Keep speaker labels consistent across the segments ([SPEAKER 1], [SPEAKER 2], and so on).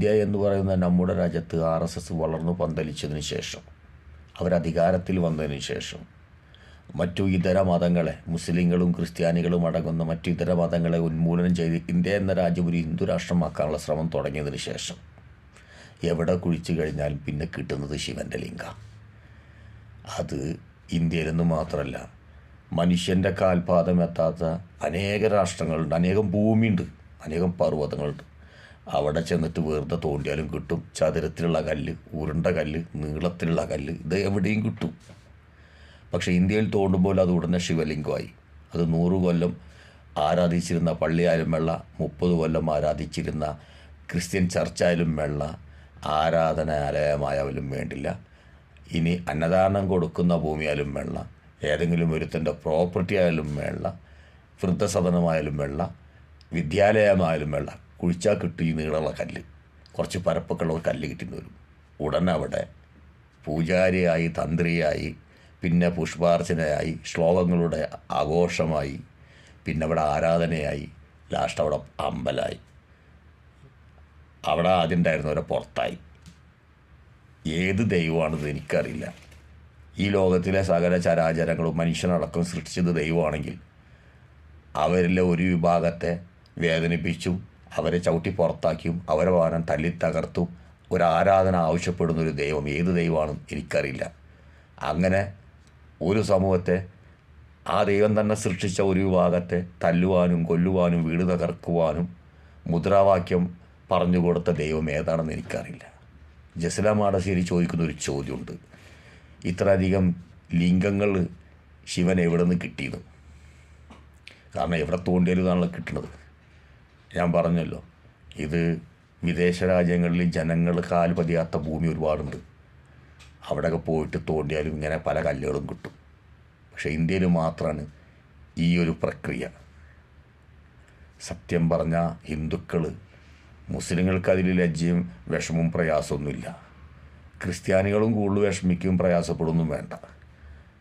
[SPEAKER 1] India എന്ന് പറയുന്ന നമ്മുടെ രാജ്യത്ത് RSS വളർന്നു പന്തലിച്ചതിന് ശേഷം, അവരധികാരത്തിൽ വന്നതിന് ശേഷം, മറ്റു ഇതര മതങ്ങളെ, മുസ്ലിങ്ങളും ക്രിസ്ത്യാനികളും അടങ്ങുന്ന മറ്റു ഇതര മതങ്ങളെ ഉന്മൂലനം ചെയ്ത് ഇന്ത്യ എന്ന രാജ്യം ഒരു ഹിന്ദു രാഷ്ട്രമാക്കാനുള്ള ശ്രമം തുടങ്ങിയതിന് ശേഷം എവിടെ കുഴിച്ചു കഴിഞ്ഞാലും പിന്നെ കിട്ടുന്നത് ശിവൻ്റെ ലിംഗ. അത് ഇന്ത്യയിലെന്ന് മാത്രമല്ല, മനുഷ്യൻ്റെ കാൽപാദം എത്താത്ത അനേക രാഷ്ട്രങ്ങളുണ്ട്, അനേകം ഭൂമിയുണ്ട്, അനേകം പർവ്വതങ്ങളുണ്ട്. അവിടെ ചെന്നിട്ട് വെറുതെ തോണ്ടിയാലും കിട്ടും. ചതുരത്തിലുള്ള കല്ല്, ഉരുണ്ട കല്ല്, നീളത്തിലുള്ള കല്ല്, ഇത് എവിടെയും കിട്ടും. പക്ഷേ ഇന്ത്യയിൽ തോണ്ടുമ്പോൾ അത് ഉടനെ ശിവലിംഗമായി. അത് 100 കൊല്ലം ആരാധിച്ചിരുന്ന പള്ളിയായാലും വെള്ള, 30 കൊല്ലം ആരാധിച്ചിരുന്ന ക്രിസ്ത്യൻ ചർച്ചായാലും വെള്ള, ആരാധനാലയമായാലും വേണ്ടില്ല, ഇനി അന്നദാനം കൊടുക്കുന്ന ഭൂമിയായാലും വെള്ള, ഏതെങ്കിലും ഒരുത്തൻ്റെ പ്രോപ്പർട്ടി ആയാലും വെള്ള, വൃദ്ധസദനമായാലും വെള്ള, വിദ്യാലയമായാലും വെള്ള, കുഴിച്ചാൽ കിട്ടും ഈ നീളമുള്ള കല്ല്. കുറച്ച് പരപ്പൊക്കെയുള്ള ഒരു കല്ല് കിട്ടിന്ന് വരും. ഉടനെ അവിടെ പൂജാരിയായി, തന്ത്രിയായി, പിന്നെ പുഷ്പാർച്ചനയായി, ശ്ലോകങ്ങളുടെ ആഘോഷമായി, പിന്നെ അവിടെ ആരാധനയായി, ലാസ്റ്റ് അവിടെ അമ്പലമായി. അവിടെ ആദ്യം ഉണ്ടായിരുന്നവരെ പുറത്തായി. ഏത് ദൈവമാണെന്ന് എനിക്കറിയില്ല. ഈ ലോകത്തിലെ സകല ചരാചരങ്ങളും മനുഷ്യനടക്കം സൃഷ്ടിച്ചത് ദൈവമാണെങ്കിൽ അവരിലെ ഒരു വിഭാഗത്തെ വേദനിപ്പിച്ചും അവരെ ചവിട്ടി പുറത്താക്കിയും അവരെ വാഹനം തല്ലി തകർത്തും ഒരു ആരാധന ആവശ്യപ്പെടുന്നൊരു ദൈവം ഏത് ദൈവമാണെന്ന് എനിക്കറിയില്ല. അങ്ങനെ ഒരു സമൂഹത്തെ, ആ ദൈവം തന്നെ സൃഷ്ടിച്ച ഒരു വിഭാഗത്തെ തല്ലുവാനും കൊല്ലുവാനും വീട് തകർക്കുവാനും മുദ്രാവാക്യം പറഞ്ഞു കൊടുത്ത ദൈവം ഏതാണെന്ന് എനിക്കറിയില്ല. ജസ്ല മാടശ്ശേരി ചോദിക്കുന്നൊരു ചോദ്യമുണ്ട്, ഇത്രയധികം ലിംഗങ്ങൾ ശിവൻ എവിടെ നിന്ന് കിട്ടിയെന്ന്. കാരണം എവിടെ തോണ്ടിയാലും ഇതാണല്ലോ കിട്ടുന്നത്. ഞാൻ പറഞ്ഞല്ലോ, ഇത് വിദേശ രാജ്യങ്ങളിൽ ജനങ്ങൾ കാൽ പതിയാത്ത ഭൂമി ഒരുപാടുണ്ട്. അവിടെയൊക്കെ പോയിട്ട് തോണ്ടിയാലും ഇങ്ങനെ പല കല്ലുകളും കിട്ടും. പക്ഷേ ഇന്ത്യയിൽ മാത്രമാണ് ഈ ഒരു പ്രക്രിയ. സത്യം പറഞ്ഞാൽ ഹിന്ദുക്കൾ, മുസ്ലിങ്ങൾക്ക് അതിൽ ലജ്ജയും വിഷമവും പ്രയാസമൊന്നുമില്ല. ക്രിസ്ത്യാനികളും കൂടുതൽ വിഷമിക്കുകയും പ്രയാസപ്പെടുകയൊന്നും വേണ്ട.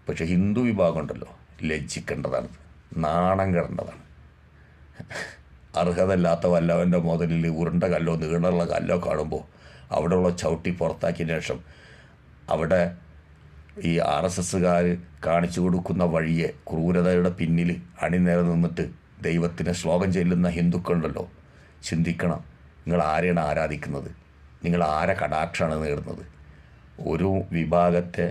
[SPEAKER 1] പക്ഷേ ഹിന്ദു വിഭാഗം ഉണ്ടല്ലോ, ലജ്ജിക്കേണ്ടതാണ്, നാണം കെടേണ്ടതാണ്. അർഹതല്ലാത്ത വല്ലവൻ്റെ മുതലിൽ ഉരുണ്ട കല്ലോ നീളമുള്ള കല്ലോ കാണുമ്പോൾ അവിടെയുള്ള ചവിട്ടി പുറത്താക്കിയതിന് ശേഷം അവിടെ ഈ RSSകാർ കാണിച്ചു കൊടുക്കുന്ന വഴിയെ ക്രൂരതയുടെ പിന്നിൽ അണിനിര നിന്നിട്ട് ദൈവത്തിന് ശ്ലോകം ചെല്ലുന്ന ഹിന്ദുക്കളുണ്ടല്ലോ, ചിന്തിക്കണം, നിങ്ങൾ ആരെയാണ് ആരാധിക്കുന്നത്? നിങ്ങൾ ആരെ കടാക്ഷമാണ് നേടുന്നത്? ഒരു വിഭാഗത്തെ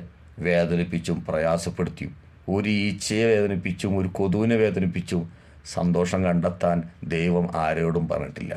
[SPEAKER 1] വേദനിപ്പിച്ചും പ്രയാസപ്പെടുത്തിയും, ഒരു ഈച്ചയെ വേദനിപ്പിച്ചും ഒരു കൊതുവിനെ വേദനിപ്പിച്ചും സന്തോഷം കണ്ടെത്താൻ ദൈവം ആരോടും പറഞ്ഞിട്ടില്ല.